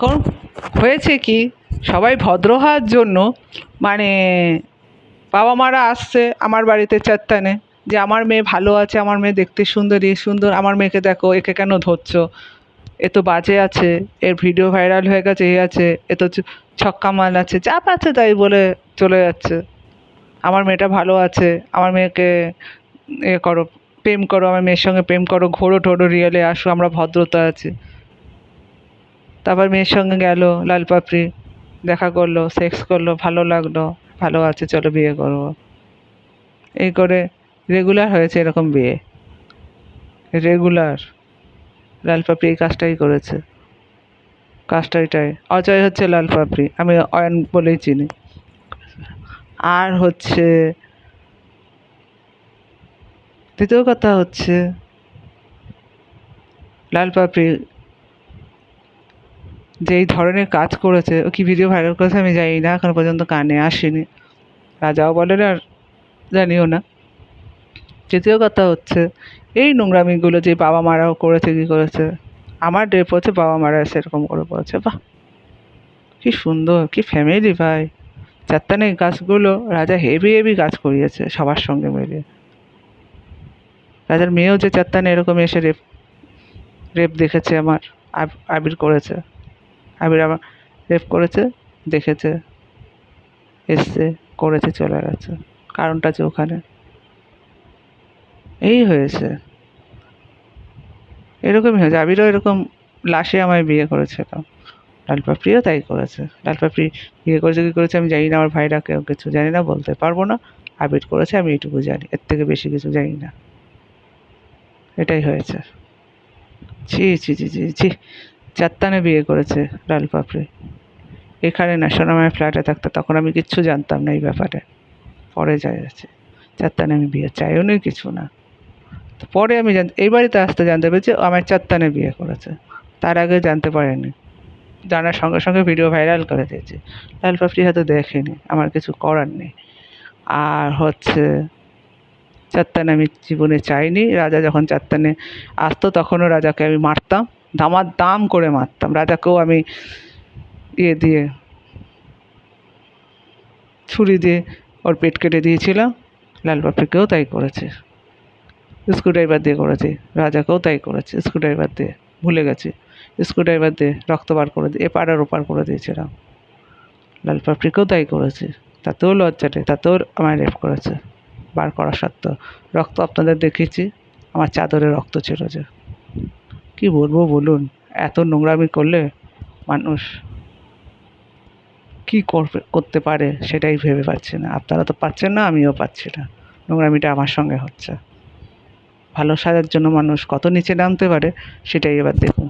এখন হয়েছে কি, সবাই ভদ্র হওয়ার জন্য মানে বাবা মারা আসছে আমার বাড়িতে চাত্তানে, যে আমার মেয়ে ভালো আছে, আমার মেয়ে দেখতে সুন্দরী সুন্দর, আমার মেয়েকে দেখো, একে কেন ধরছো, এ তো বাজে আছে, এর ভিডিও ভাইরাল হয়ে গেছে, এ আছে, এ তো ছক্কা মাল আছে, যা পাচ্ছে তাই বলে চলে যাচ্ছে। আমার মেয়েটা ভালো আছে, আমার মেয়েকে এ করো, প্রেম করো, আমার মেয়ের সঙ্গে প্রেম করো, ঘোরো টোরো, রিয়েলে আসো, আমরা ভদ্রতা আছে। তারপর মেয়ের সঙ্গে গেল লাল পাপড়ি, দেখা করলো, সেক্স করলো, ভালো লাগলো, ভালো আছে, চলো বিয়ে করবো। এই করে রেগুলার হয়েছে এরকম বিয়ে, রেগুলার। লাল পাপড়ি এই কাজটাই করেছে, কাজটা এটাই। অজয় হচ্ছে লাল পাপড়ি, আমি অয়ন বলেই চিনি। আর হচ্ছে দ্বিতীয় কথা হচ্ছে, লাল পাপড়ি যেই ধরনের কাজ করেছে, ও কি ভিডিও ভাইরাল করেছে আমি জানি না, এখনো পর্যন্ত কানে আসেনি, রাজাও বলে না, জানিও না। তৃতীয় কথা হচ্ছে এই নোংরামিগুলো যে বাবা মারাও করেছে, কি করেছে, আমার ডে পড়েছে, বাবা মারা সেরকম করে পড়েছে। বাহ, কি সুন্দর, কি ফ্যামিলি ভাই। চারটানে এই কাজগুলো রাজা হেভি হেভি কাজ করিয়েছে সবার সঙ্গে মিলিয়ে। রাজার মেয়েও যে চারটানে এরকম এসে রেপ রেপ দেখেছে, আমার আবির করেছে, আবির আমার রেপ করেছে, দেখেছে, এসছে, করেছে, চলে গেছে, কারণটা যে ওখানে। এই হয়েছে, এরকমই হয়েছে। আবিরও এরকম লাশে আমায় বিয়ে করেছিল, লাল পাপড়িও তাই করেছে। লাল পাপড়ি বিয়ে করেছে কি করেছে আমি জানি না, আমার ভাইরা কেউ কিছু জানি না, বলতে পারবো না। আবির করেছে, আমি এইটুকু জানি, এর থেকে বেশি কিছু জানি না। এটাই হয়েছে। ছি ছি ছি ছি ছি, চাত্তানে বিয়ে করেছে লাল পাপড়ি। এখানে না, সোনামায়ের ফ্ল্যাটে থাকতো তখন আমি কিচ্ছু জানতাম না এই ব্যাপারে, পরে যাচ্ছে। চাত্তানে আমি বিয়ে চাইও নি, কিছু না। তো পরে আমি এই বাড়িতে আসতে জানতে পেরেছি ও আমার চাত্তানে বিয়ে করেছে, তার আগে জানতে পারিনি। জানার সঙ্গে সঙ্গে ভিডিও ভাইরাল করে দিয়েছে। লাল পাপড়ি হয়তো দেখেনি, আমার কিছু করার নেই। আর হচ্ছে চাত্তানে আমি জীবনে চাইনি। রাজা যখন চাত্তানে আসতো তখনও রাজাকে আমি মারতাম, দাম করে মারতাম। রাজাকেও আমি ইয়ে দিয়ে, ছুরি দিয়ে ওর পেট কেটে দিয়েছিলাম। লাল পাপড়িকেও তাই করেছে, স্ক্রুড্রাইভার দিয়ে করেছে। রাজাকেও তাই করেছে, স্ক্রুড্রাইভার দিয়ে, ভুলে গেছি, স্ক্রুড্রাইভার দিয়ে রক্ত বার করে দিয়ে এপার আর ওপার করে দিয়েছিলাম। লাল পাপড়িকেও তাই করেছে, তাতেও লজ্জা নেই, তাতেও আমায় রেপ করেছে, বার করা সত্ত্বেও। রক্ত আপনাদের দেখিয়েছি, আমার চাদরে রক্ত ছিল যে। কী বলবো বলুন, এত নোংরামি করলে মানুষ কী করতে পারে সেটাই ভেবে পাচ্ছি না। আপনারা তো পাচ্ছেন না, আমিও পাচ্ছি না। নোংরামিটা আমার সঙ্গে হচ্ছে। ভালো সাজার জন্য মানুষ কত নিচে নামতে পারে সেটাই এবার দেখুন।